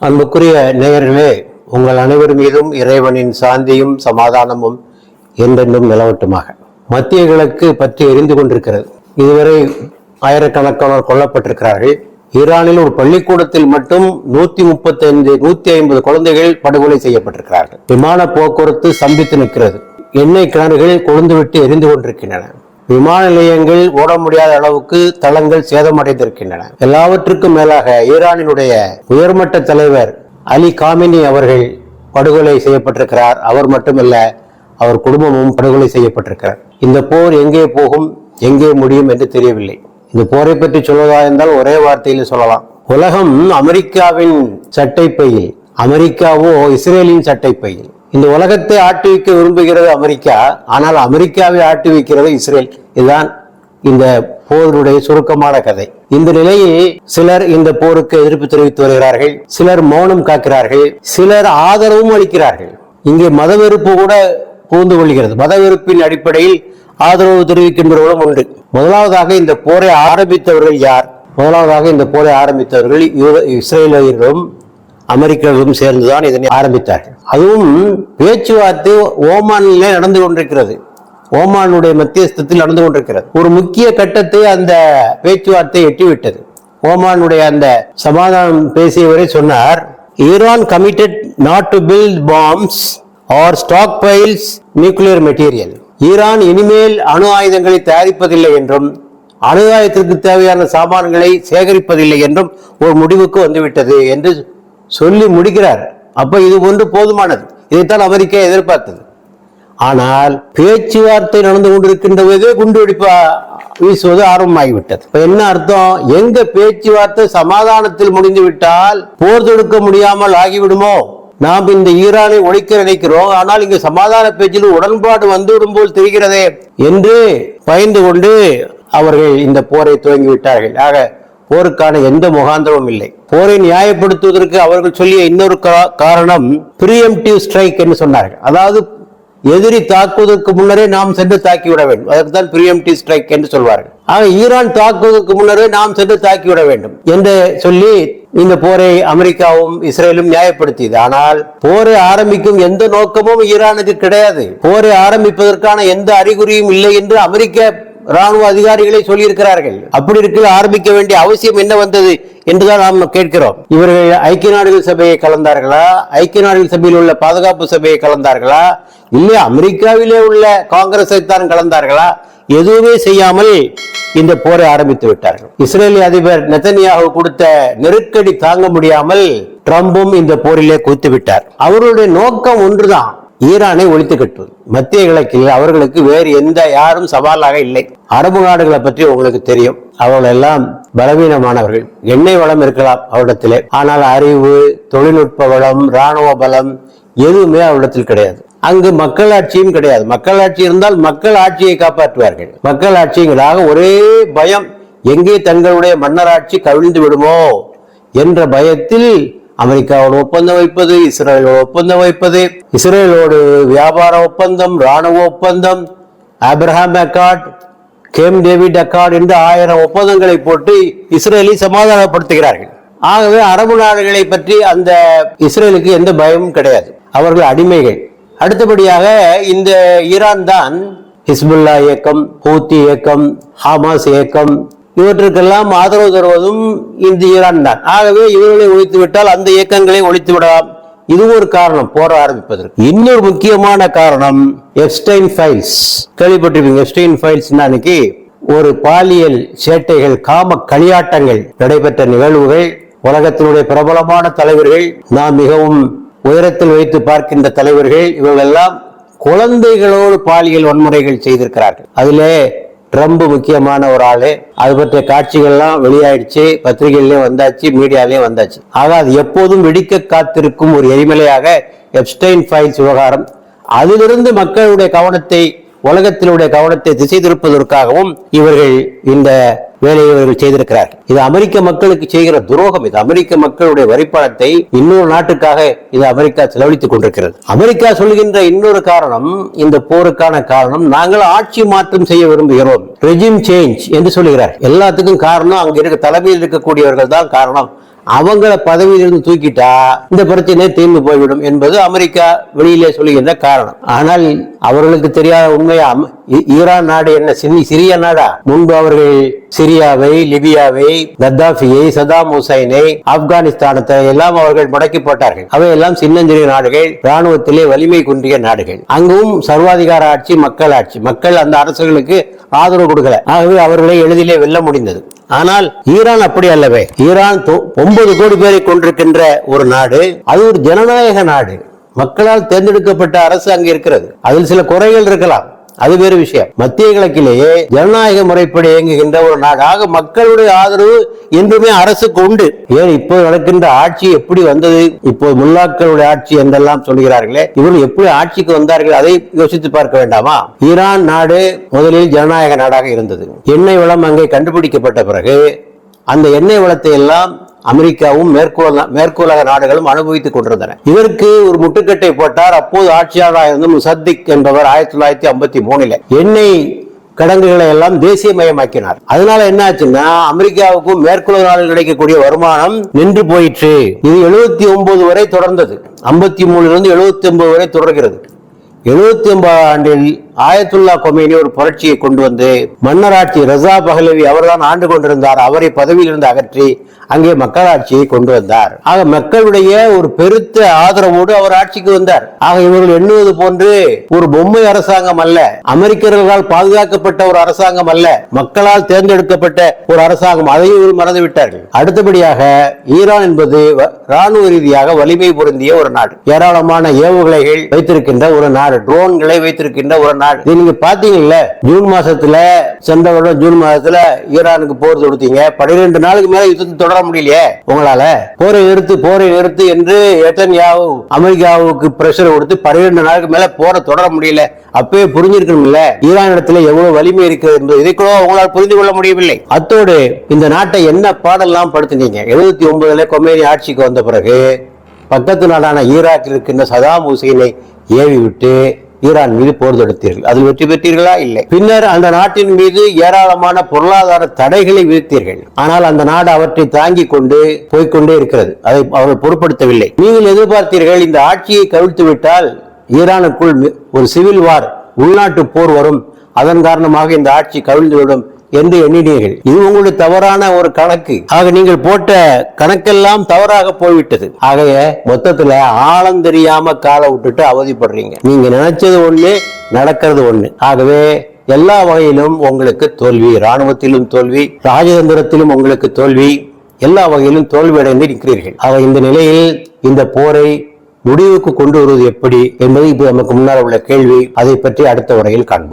அன்புக்குரிய நேயர்களே, உங்கள் அனைவர் மீதும் இறைவனின் சாந்தியும் சமாதானமும் என்றென்றும் நிலவட்டுமாக. மத்திய கிழக்கு பற்றி எரிந்து கொண்டிருக்கிறது. இதுவரை ஆயிரக்கணக்கானோர் கொல்லப்பட்டிருக்கிறார்கள். ஈரானில் ஒரு பள்ளிக்கூடத்தில் மட்டும் 150 குழந்தைகள் படுகொலை செய்யப்பட்டிருக்கிறார்கள். விமான போக்குவரத்து ஸ்தம்பித்து நிற்கிறது. எண்ணெய் கிணறுகள் கொழுந்துவிட்டு எரிந்து கொண்டிருக்கின்றன. விமான நிலையங்கள் ஓட முடியாத அளவுக்கு தளங்கள் சேதமடைந்திருக்கின்றன. எல்லாவற்றுக்கும் மேலாக ஈரானினுடைய உயர்மட்ட தலைவர் அலி காமினி அவர்கள் படுகொலை செய்யப்பட்டிருக்கிறார். அவர் மட்டுமல்ல, அவர் குடும்பமும் படுகொலை செய்யப்பட்டிருக்கிறார். இந்த போர் எங்கே போகும், எங்கே முடியும் என்று தெரியவில்லை. இந்த போரை பற்றி சொல்வதா என்றால் ஒரே வார்த்தையில் சொல்லலாம். உலகம் அமெரிக்காவின் சட்டைப்பையில், அமெரிக்காவோ இஸ்ரேலின் சட்டைப்பையில். இந்த உலகத்தை ஆட்டி வைக்க விரும்புகிறது அமெரிக்கா, ஆனால் அமெரிக்காவை ஆட்டி வைக்கிறது இஸ்ரேல். இதுதான் இந்த போருடைய சுருக்கமான கதை. இந்த நிலையில் சிலர் இந்த போருக்கு எதிர்ப்பு தெரிவித்து வருகிறார்கள், சிலர் மௌனம் காக்கிறார்கள், சிலர் ஆதரவும் அளிக்கிறார்கள். இங்கே மதவெறுப்பு கூட புகுந்து கொள்கிறது. மதவெறுப்பின் அடிப்படையில் ஆதரவு தெரிவிக்கின்றவர்களும் உண்டு. முதலாவதாக இந்த போரை ஆரம்பித்தவர்கள் யார்? முதலாவதாக இந்த போரை ஆரம்பித்தவர்கள் இஸ்ரேலியர்களும் அமெரிக்கர்களும் சேர்ந்துதான் இதனை ஆரம்பித்தார்கள். அதுவும் பேச்சுவார்த்தை ஓமானிலே நடந்து கொண்டிருக்கிறது. ஓமானுடைய மத்தியஸ்தத்தில் நடந்து கொண்டிருக்கிறது. ஒரு முக்கிய கட்டத்தை அந்த பேச்சுவார்த்தை எட்டிவிட்டது. ஓமானுடைய அந்த சமாதானம் பேசியவரை சொன்னார், Iran committed not to build bombs or stockpiles nuclear material. Iran இனிமேல் அணு ஆயுதங்களை தயாரிப்பதில்லை என்றும் அணு ஆயுதத்திற்கு தேவையான சாமான்களை சேகரிப்பதில்லை என்றும் ஒரு முடிவுக்கு வந்துவிட்டது என்று சொல்லி முடிக்கிறார். அப்ப இது ஒன்று போதுமானது. இதைத்தான் அமெரிக்கா எதிர்பார்த்தது. ஆனால் பேச்சுவார்த்தை நடந்து கொண்டிருக்கின்ற போதே குண்டுவெடிப்பு வீசுவது ஆரம்பமாகிவிட்டது. என்ன அர்த்தம்? எங்க பேச்சுவார்த்தை சமாதானத்தில் முடிந்து விட்டால் போர் தொடுக்க முடியாமல் ஆகிவிடுமோ, நாம் இந்த ஈரானை ஒழிக்க நினைக்கிறோம், ஆனால் இங்கு சமாதான பேச்சில் உடன்பாடு வந்துவிடும் போல் தெரிகிறதே என்று பயந்து கொண்டு அவர்கள் இந்த போரை துவங்கிவிட்டார்கள். ஆக போருக்கான எந்த முகாந்திரமும் இல்லை. போரை நியாயப்படுத்துவதற்கு அவர்கள் சொல்லிய இன்னொரு காரணம் பிரியம்டிவ் ஸ்ட்ரைக் என்று சொன்னார்கள். அதாவது எதிரி தாக்குவதற்கு முன்னரே நாம் சென்று தாக்கிவிட வேண்டும். அதற்கு தான் பிரியம்டிவ் ஸ்ட்ரைக் என்று சொல்வார்கள். ஆக ஈரான் தாக்குவதற்கு முன்னரே நாம் சென்று தாக்கிவிட வேண்டும் என்று சொல்லி இந்த போரை அமெரிக்காவும் இஸ்ரேலும் நியாயப்படுத்தியது. ஆனால் போரை ஆரம்பிக்கும் எந்த நோக்கமும் ஈரானுக்கு கிடையாது. போரை ஆரம்பிப்பதற்கான எந்த அறிகுறியும் இல்லை என்று அமெரிக்க ராணுவ அதிகாரிகளை சொல்லியிருக்கிறார்கள். அப்படி இருக்க ஆரம்பிக்க வேண்டிய அவசியம் என்ன வந்தது என்றுதான் நாம் கேட்கிறோம். இவர்கள் ஐக்கிய நாடுகள் சபையை கலந்தார்களா? ஐக்கிய நாடுகள் சபையில் உள்ள பாதுகாப்பு சபையை கலந்தார்களா? இல்லை அமெரிக்காவிலே உள்ள காங்கிரஸை தான் கலந்தார்களா? எதுவுமே செய்யாமல் இந்த போரை ஆரம்பித்து விட்டார்கள். இஸ்ரேலிய அதிபர் நெதன்யாஹு கொடுத்த நெருக்கடி தாங்க முடியாமல் ட்ரம்பும் இந்த போரிலே குதித்து விட்டார். அவருடைய நோக்கம் ஒன்றுதான், ஈரானை ஒழித்து கட்டுவது. மத்திய கிழக்கில் அவர்களுக்கு வேறு எந்த யாரும் சவாலாக இல்லை. அரபு நாடுகளை பற்றி உங்களுக்கு தெரியும், அவர்கள் எல்லாம் பலவீனமானவர்கள். எண்ணெய் வளம் இருக்கலாம் அவரிடத்திலே, ஆனால் அறிவு, தொழில்நுட்ப வளம், இராணுவ பலம் எதுவுமே அவரிடத்தில் கிடையாது. அங்கு மக்களாட்சியும் கிடையாது. மக்களாட்சி இருந்தால் மக்கள் ஆட்சியை காப்பாற்றுவார்கள். மக்களாட்சிங்களாக ஒரே பயம், எங்கே தங்களுடைய மன்னராட்சி கவிழ்ந்து விடுமோ என்ற பயத்தில் அமெரிக்காவோடு ஒப்பந்தம் வைப்பது, இஸ்ரேலோடு ஒப்பந்தம் வைப்பது, இஸ்ரேலோடு வியாபார ஒப்பந்தம், ராணுவ ஒப்பந்தம், Abraham accord, game David accord என்று 1000 ஒப்பந்தங்களை போட்டு இஸ்ரேலை சமாதானப்படுத்துகிறார்கள். ஆகவே அரபு நாடுகளை பற்றி அந்த இஸ்ரேலுக்கு எந்த பயமும் கிடையாது. அவர்கள் அடிமைகள். அடுத்தபடியாக இந்த ஈரான் தான் ஹிஸ்புல்லா இயக்கம், ஹூத்தி இயக்கம், ஹமாஸ் இயக்கம் இவற்றுக்கெல்லாம் ஆதரவு தருவதும் இந்த ஈரான் தான். ஆகவே இவர்களை ஒழித்து விட்டால் அந்த இயக்கங்களை ஒழித்து விடலாம். இது ஒரு காரணம் போர ஆரம்பிப்பதற்கு. இன்னொரு முக்கியமான காரணம் எப்ஸ்டைன் ஃபைல்ஸ். கேள்விப்பட்டிருப்பீங்க. எப்ஸ்டைன் ஃபைல்ஸ் அன்னைக்கு ஒரு பாலியல் சேட்டைகள், காம களியாட்டங்கள் நடைபெற்ற நிகழ்வுகள். உலகத்தினுடைய பிரபலமான தலைவர்கள், நாம் மிகவும் உயரத்தில் வைத்து பார்க்கின்ற தலைவர்கள், இவர்கள் எல்லாம் குழந்தைகளோடு பாலியல் வன்முறைகள் செய்திருக்கிறார்கள். அதிலே ட்ரம்ப் முக்கியமான ஒரு ஆளு. அது பற்றிய காட்சிகள்லாம் வெளியாயிடுச்சு, பத்திரிகையிலேயே வந்தாச்சு, மீடியாலேயும் வந்தாச்சு. ஆக அது எப்போதும் வெடிக்க காத்திருக்கும் ஒரு எரிமலையாக எப்ஸ்டைன் ஃபைல்ஸ் விவகாரம். அதிலிருந்து மக்களுடைய கவனத்தை, உலகத்தினுடைய கவனத்தை திசை திருப்பதற்காகவும் இவர்கள் இந்த வேலையை இவர்கள் செய்திருக்கிறார்கள். இது அமெரிக்க மக்களுக்கு செய்கிற துரோகம். இது அமெரிக்க மக்களுடைய வரிப்பணத்தை இன்னொரு நாட்டுக்காக இது அமெரிக்கா செலவழித்துக் கொண்டிருக்கிறது. அமெரிக்கா சொல்கின்ற இன்னொரு காரணம், இந்த போருக்கான காரணம், நாங்கள் ஆட்சி மாற்றம் செய்ய விரும்புகிறோம், ரெஜிம் சேஞ்ச் என்று சொல்லுகிறார். எல்லாத்துக்கும் காரணம் அங்க இருக்க தலைமையில் இருக்கக்கூடியவர்கள் தான் காரணம். அவங்கள பதவியிலிருந்து தூக்கிட்டா இந்த பிரச்சனை தீர்ந்து போய்விடும் என்பது அமெரிக்கா வெளியிலே சொல்லுகின்ற காரணம். ஆனால் அவர்களுக்கு தெரியாத உண்மையா, ஈரான் நாடு என்ன சிறிய நாடா? முன்பு அவர்கள் சிரியாவை, லிபியாவை, கத்தாபியை, சதாம் ஹுசைனை, ஆப்கானிஸ்தானத்தை எல்லாம் அவர்கள் முடக்கி போட்டார்கள். அவையெல்லாம் சின்னஞ்சிறிய நாடுகள், ராணுவத்திலே வலிமை குன்றிய நாடுகள். அங்கும் சர்வாதிகார ஆட்சி, மக்கள் ஆட்சி. மக்கள் அந்த அரசுகளுக்கு ஆதரவு கொடுக்கல. ஆகவே அவர்களை எளிதிலே வெல்ல முடிந்தது. ஆனால் ஈரான் அப்படி அல்லவே. ஈரான் 9 கோடி பேரை கொண்டிருக்கின்ற ஒரு நாடு. அது ஒரு ஜனநாயக நாடு. மக்களால் தேர்ந்தெடுக்கப்பட்ட அரசு அங்கே இருக்கிறது. அதில் சில குறைகள் இருக்கலாம், அது வேறு விஷயம். மத்திய கிழக்கிலேயே ஜனநாயக முறைப்படி இயங்குகின்ற ஒரு நாடாக மக்களுடைய ஆதரவு என்றுமே அரசுக்கு உண்டு. ஏன் இப்போ நடக்கின்ற ஆட்சி எப்படி வந்தது? இப்போ முல்லாக்களுடைய ஆட்சி என்றெல்லாம் சொல்கிறார்களே, இவர்கள் எப்படி ஆட்சிக்கு வந்தார்கள்? அதை யோசித்து பார்க்க வேண்டாமா? ஈரான் நாடு முதலில் ஜனநாயக நாடாக இருந்தது. எண்ணெய் வளம் அங்கே கண்டுபிடிக்கப்பட்ட பிறகு அந்த எண்ணெய் வளத்தை எல்லாம் அமெரிக்காவும் மேற்குலக நாடுகளும் அனுபவித்துக் கொண்டிருந்தன. இதற்கு ஒரு முட்டுக்கட்டை போட்டார் அப்போது ஆட்சியாளராக இருந்த முசத்திக் என்பவர் 1953 எண்ணெய் கிடங்குகளை எல்லாம் தேசியமயமாக்கினார். அதனால என்ன ஆச்சுன்னா, அமெரிக்காவுக்கும் மேற்குலக நாடுகள் கிடைக்கக்கூடிய வருமானம் நின்று போயிற்று. இது 79 வரை தொடர்ந்தது. 53 79 வரை தொடர்கிறது. 79 ஆண்டில் ஆயத்துல்லா கொமேனி ஒரு புரட்சியை கொண்டு வந்து மன்னராட்சி, ரசா பஹலவி அவர்தான் ஆண்டு கொண்டிருந்தார், அவரை பதவியிலிருந்து அகற்றி அங்கே மக்களாட்சியை கொண்டு வந்தார். ஆக மக்களுடைய ஒரு பெருத்த ஆதரவோடு அவர் ஆட்சிக்கு வந்தார். ஆக இவர்கள் எண்ணுவது போன்று ஒரு பொம்மை அரசாங்கம் அல்ல, அமெரிக்கர்களால் பாதுகாக்கப்பட்ட ஒரு அரசாங்கம் அல்ல, மக்களால் தேர்ந்தெடுக்கப்பட்ட ஒரு அரசாங்கம். அதையும் இவர்கள் மறந்துவிட்டார்கள். அடுத்தபடியாக ஈரான் என்பது ராணுவ ரீதியாக வலிமை பொருந்திய ஒரு நாடு. ஏராளமான ஏவுகணைகள் வைத்திருக்கின்ற ஒரு நாடு, ட்ரோன்களை வைத்திருக்கின்ற ஒரு நாடு. நீங்க பாத்தீங்கல்ல, ஜூன் மாசத்துல, சென்ற வருடம் ஜூன் மாதத்துல ஈரானுக்கு போர் தொடுத்தீங்க. 12 நாளுக்கு மேல யுத்தத்தை தொடர முடியலையே உங்களால. போரை நிறுத்து என்று நெதன்யாஹூ அமெரிக்காவுக்கு பிரஷர் கொடுத்து 12 நாளுக்கு மேல போரை தொடர முடியல. அப்பவே புரிஞ்சிருக்கணும்ல ஈரான் இடத்துல எவ்வளவு வலிமை இருக்கிறது என்பது. இதை கூட உங்களால் புரிந்து கொள்ள முடியவில்லை. அத்தோடு இந்த நாட்டை என்ன பாடெல்லாம் படுத்தினீங்க. 79 கொமேனி ஆட்சிக்கு வந்த பிறகு பக்கத்து நாடான ஈராக்கில் இருக்கின்ற சதாம் ஹுசைனை ஏவி விட்டு ஈரான் மீது போர் தொடுத்தீர்கள். அதில் வெற்றி பெற்றீர்களா? இல்லை. பின்னர் அந்த நாட்டின் மீது ஏராளமான பொருளாதார தடைகளை விதித்தீர்கள். ஆனால் அந்த நாடு அவற்றை தாங்கிக் கொண்டு போய்கொண்டே இருக்கிறது. அதை அவர்கள் பொருட்படுத்தவில்லை. நீங்கள் எதிர்பார்த்தீர்கள் இந்த ஆட்சியை கவிழ்த்து விட்டால் ஈரானுக்குள் ஒரு சிவில் வார், உள்நாட்டு போர் வரும், அதன் காரணமாக இந்த ஆட்சி கவிழ்ந்துவிடும் என்று எண்ணினீர்கள். இது உங்களுடைய தவறான ஒரு கணக்கு. ஆக நீங்கள் போட்ட கணக்கெல்லாம் தவறாக போய்விட்டது. ஆகைய மொத்தத்துல ஆழம் தெரியாம காலை விட்டுட்டு அவதிப்படுறீங்க. நீங்க நினைச்சது ஒண்ணு, நடக்கிறது ஒண்ணு. ஆகவே எல்லா வகையிலும் உங்களுக்கு தோல்வி. ராணுவத்திலும் தோல்வி, ராஜதந்திரத்திலும் உங்களுக்கு தோல்வி, எல்லா வகையிலும் தோல்வி அடைந்து இருக்கிறீர்கள். ஆக இந்த நிலையில் இந்த போரை முடிவுக்கு கொண்டு வருவது எப்படி என்பது இப்ப நமக்கு முன்னால் உள்ள கேள்வி. அதை பற்றி அடுத்த உரையில் காண்போம்.